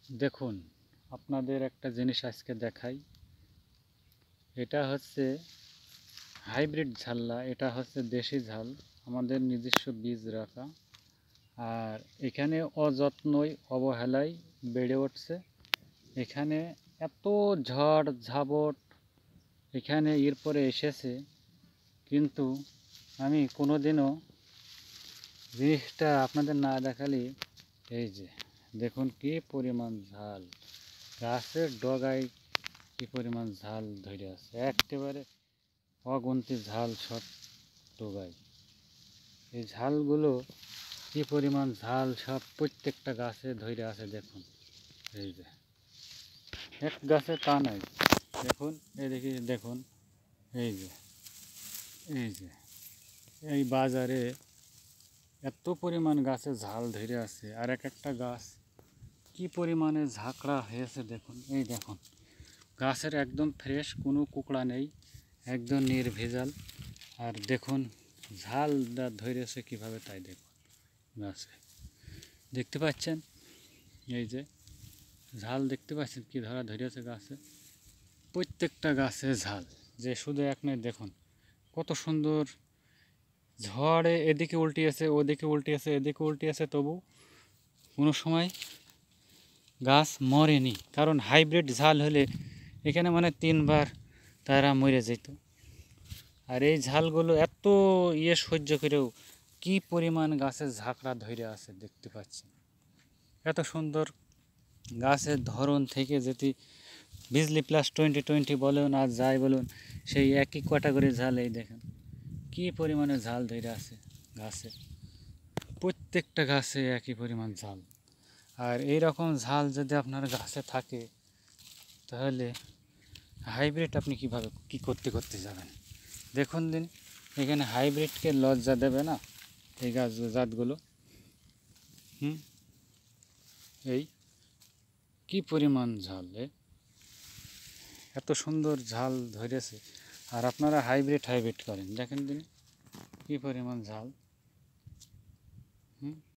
দেখুন, আপনাদের একটা জিনিস আজকে দেখাই। এটা হচ্ছে হাইব্রিড ঝাল না, এটা হচ্ছে দেশি ঝাল, আমাদের নিজস্ব বীজ রাখা। আর এখানে অযত্নই অবহেলায় বেড়ে উঠছে। এখানে এত ঝড় ঝাপট এখানে এরপরে এসেছে, কিন্তু আমি কোনোদিনও জিনিসটা আপনাদের না দেখালে। এই যে দেখুন কি পরিমাণ ঝাল, গাছের ডগায় কি পরিমাণ ঝাল ধরে আছে, একেবারে অগুন্তি ঝাল সব ডগায়। এই ঝালগুলো কি পরিমাণ ঝাল সব প্রত্যেকটা গাছে ধরে আছে দেখুন। এই যে এক গাছে তা নাই, দেখুন এদিকে দেখুন। এই যে এই যে এই বাজারে এত পরিমাণ গাছে ঝাল ধরে আছে, আর এক একটা গাছ কি পরিমাণে ঝাঁকড়া হয়েছে দেখুন। এই দেখুন গাছের একদম ফ্রেশ, কোনো কুকড়া নেই, একদম নির্ভেজাল। আর দেখুন ঝাল ধরেছে কিভাবে, তাই দেখুন গাছে দেখতে পাচ্ছেন। এই যে ঝাল দেখতে পাচ্ছেন কি ধরা ধরেছে গাছে, প্রত্যেকটা গাছে ঝাল। যে শুধু এক নয়, দেখুন কত সুন্দর। ঝড়ে এদিকে উল্টিয়েছে, ওদিকে উল্টিয়েছে, এদিকে উল্টিয়েছে, তবু কোনো সময় গাছ মরেনি। কারণ হাইব্রিড ঝাল হলে এখানে মানে 3বার তারা মরে যেত। আর এই ঝালগুলো এত সহ্য করেও কি পরিমাণ গাছের ঝাঁকড়া ধরে আছে দেখতে পাচ্ছেন। এত সুন্দর গাছের ধরন থেকে যদি বিজলি প্লাস 2020 বলুন আর যাই বলুন, সেই একই ক্যাটাগরি ঝাল। এই দেখেন কি পরিমাণে ঝাল ধরে আছে গাছে, প্রত্যেকটা গাছে একই পরিমাণ ঝাল। আর এই রকম ঝাল যদি আপনার গাছে থাকে, তাহলে হাইব্রিড আপনি কীভাবে কী করতে করতে যাবেন দেখুন দিন। এখানে হাইব্রিডকে লজ্জা দেবে না এই গাছ জাতগুলো। এই কি পরিমাণ ঝাল, এত সুন্দর ঝাল ধরেছে। আর আপনারা হাইব্রিড হাইব্রিড করেন, দেখেন দিন কি পরিমাণ ঝাল।